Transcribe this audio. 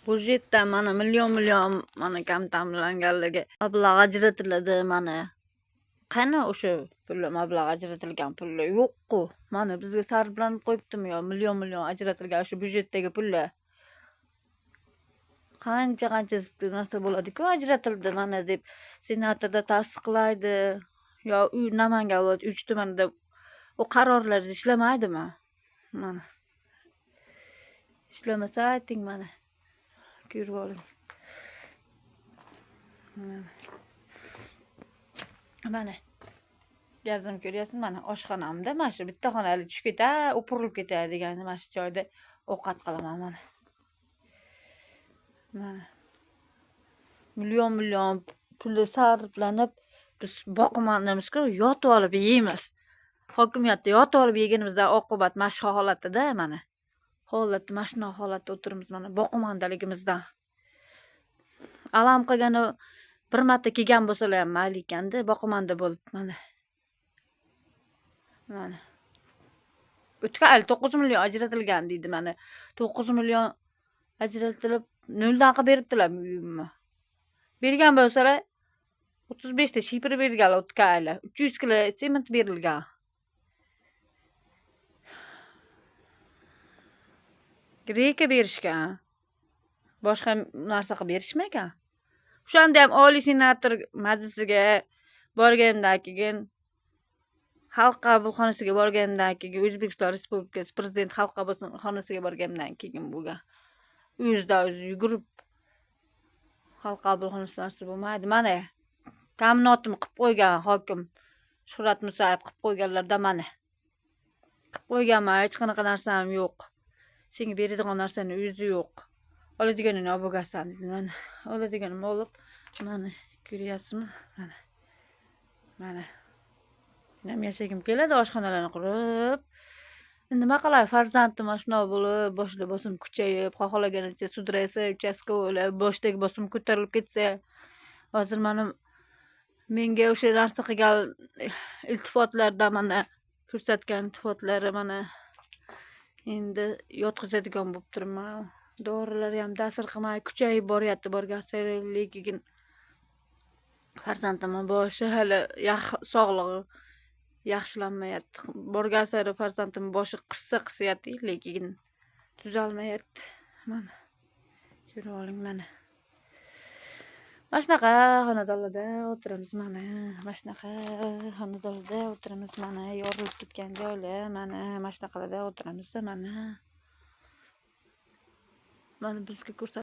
Budjetdan mana million mana kam ta'minlanganligi mablag' ajratiladi mana. Qani o'sha pullar, mablag' ajratilgan pullar yo'q-ku. Mana bizga sarflanib qo'yibdimi yo million ajratilgan o'sha budjetdagi pullar. Qancha narsa bo'ladi-ku ajratildi mana deb senatorda tasdiqlaydi. Yo Namangan viloyat 3 tumanida o qarorlar ishlamaydimi? Mana. Ishlamasa ayting mana. Ko'rib oling. Mana. Gazim ko'ryapsiz mana oshxonamda mana shu bitta xonali tushib ketar, o'pirilib ketadi deganda mana shu joyda ovqat qilaman mana. Mana. Million puli sarflanib biz boqimandamizku, yotib olib yeymiz. Hokimiyatda yotib olib yeganimizdan oqibat mana shu holatida mana. Holatda mana shunaqa holatda o'tiribmiz mana boqimandaligimizdan. Alam qilgani bir marta kelgan bo'lsalar ham mayli ekanda, boqimanda bo'lib mana. Mana. O'tgan yil 9 million ajratilgan deydi mana. 9 million ajratilib noldan qilib beribdilar uyimni. Bergan bo'lsalar 35 ta shipir berganlar o'tgan yil. 300 kilo sement berilgan. Reka berishgan. Boshqa narsa qilib berishmagan. O'shanda ham Oliy senator majlisiga borganimdan keyin Xalq qabulxonasiga borganimdan keyin O'zbekiston Respublikasi Prezident Xalq qabulxonasiga borganimdan keyin bo'lgan. O'zida yugurib Xalq qabulxonasi narsa bo'lmaydi. Mana ta'minotni qilib qo'ygan hokim Shuhrat Musayev qilib qo'yganlarda mana. Qilib qo'yganman, hech qanaqa narsam yo'q. Senga beradigan narsani o'zi yo'q. Oladiganini olib bo'lgansan dedi mana. Oladiganimni olib mana ko'ryapsizmi? Mana. Mana. Ham yashagim keladi oshxonalarni qurib. Nima qilay, farzandim shunaqa bo'lib, boshida bosim kuchayib, xohlaganicha sudraysa, uchastkavoylar boshdagi bosim ko'tarilib ketsa, hozir mana menga o'sha narsa qilgan iltifotlardan mana ko'rsatgan iltifotlari mana endi yotqizadigan bo'lib turibman. Dorilar ham ta'sir qilmay kuchayib boryapti lekin farzandimning boshi hali sog'lig'i yaxshilanmayapti. Borgan sari farzandim boshi qissayapti, lekin tuzalmayapti. Mana. Ko'rib oling mana. Mana shunaqa xonadonlarda o'tiramiz mana. Mana shunaqa xonadonlarda o'tiramiz mana. Yorilib ketgan joylar mana. Mana shunaqalarda o'tiramiz mana. Mana bizga